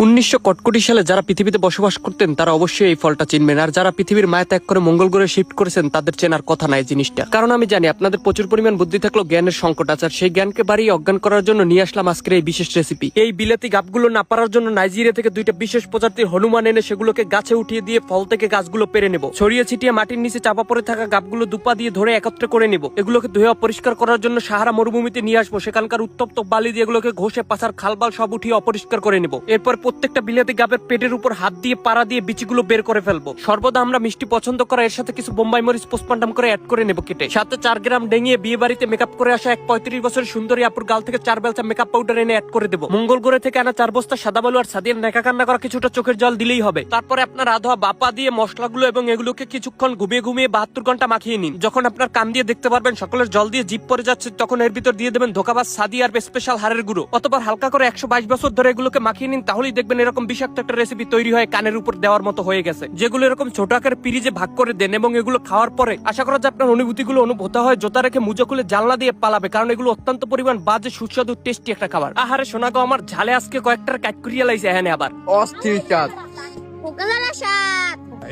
1900 সালে যারা পৃথিবীতে বসবাস করতেন তারা অবশ্যই এই ফলটা চিনবেন, আর যারা পৃথিবীর মায়া ত্যাগ করে মঙ্গল গ্রহে শিফট করেছেন তাদের চেনার কথা নাই জিনিসটা। কারণ আমি জানি আপনাদের প্রচুর পরিমাণ বুদ্ধি থাকলেও জ্ঞানের সংকট আছে, আর সেই জ্ঞানকে বাড়িয়ে অজ্ঞান করার জন্য নিয়ে আসলাম আজকের এই বিশেষ রেসিপি। এই বিলাতি গাছগুলো না পারার জন্য নাইজেরিয়া থেকে দুইটা বিশেষ প্রজাতির হনুমান এনে সেগুলোকে গাছে উঠিয়ে দিয়ে ফল থেকে গাছগুলো পেরে নেব। ছড়িয়ে ছিটিয়ে মাটির নিচে চাপা পড়ে থাকা গাছগুলো দুপা দিয়ে ধরে একত্রে করে নেব। এগুলোকে ধুয়ে পরিষ্কার করার জন্য সাহারা মরুভূমিতে নিয়ে আসবো। সেখানকার উত্তপ্ত বালি দিয়ে এগুলোকে ঘষে পাছার খালবাল সব উঠিয়ে অপরিষ্কার করে নেব। এরপর প্রত্যেকটা বিলাতি গাবের পেটের উপর হাত দিয়ে পাড়া দিয়ে বিচিগুলো বের করে ফেলবো। সর্বদা আমরা মিষ্টি পছন্দ করা, এর সাথে কিছু বোম্বাই মরিচ পোস্টমার্টম করে অ্যাড করে নেব কেটে। সাথে 4 গ্রাম ডেঙিয়ে বিয়ে বাড়িতে মেকআপ করে আসা এক 35 বছরের সুন্দরী আপুর গাল থেকে 4 বেলচা মেকআপ পাউডার এনে অ্যাড করে দেবো। মঙ্গল গ্রহ থেকে আনা 4 বস্তা সাদা বালু আর সাদিয়ার নেকা কান্না করা কিছুটা চোখের জল দিলেই হবে। তারপরে আপনার আধোয়া বাপা দিয়ে মশলাগুলো এবং এগুলোকে কিছুক্ষণ ঘুমিয়ে ঘুমিয়ে 72 ঘন্টা মাখিয়ে নিন। যখন আপনার কান দিয়ে দেখতে পারবেন সকলের জল দিয়ে জিপ পড়ে যাচ্ছে, তখন এর ভিতর দিয়ে দেবেন ধোকাবাজ সাদি আর স্পেশাল হাড়ের গুঁড়ো। অতবার হালকা করে 122 বছর ধরে এগুলোকে মাখিয়ে নিন, তাহলেই দেখবেন এরকম বিষাক্ত একটা রেসিপি তৈরি হয় কানের উপর দেওয়ার মতো হয়ে গেছে। যেগুলো এরকম ছোট আকার পিরিজে ভাগ করে দেন এবং এগুলো খাওয়ার পরে আশা করা যায় আপনার অনুভূতিগুলো অনুভূত হয় জোতা রেখে মুজো খুলে জানলা দিয়ে পালাবে, কারণ এগুলো অত্যন্ত পরিমাণ বাজে সুস্বাদু টেস্টি একটা খাবার। আহারে শোনা গো, আমার ঝালে আজকে কয়েকটার কাট করিয়া লাইছে। হ্যাঁ আবার অস্থির স্বাদ।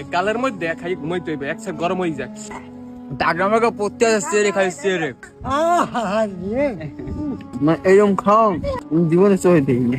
এই কালের মধ্যে খাই ঘুমাইতে হইবে, এক সাইড গরম হয়ে যায়। টাকা পড়তে আসছে রে, খাইছে রে। মানে এরকম খাও জীবনে চলে দেখিনি।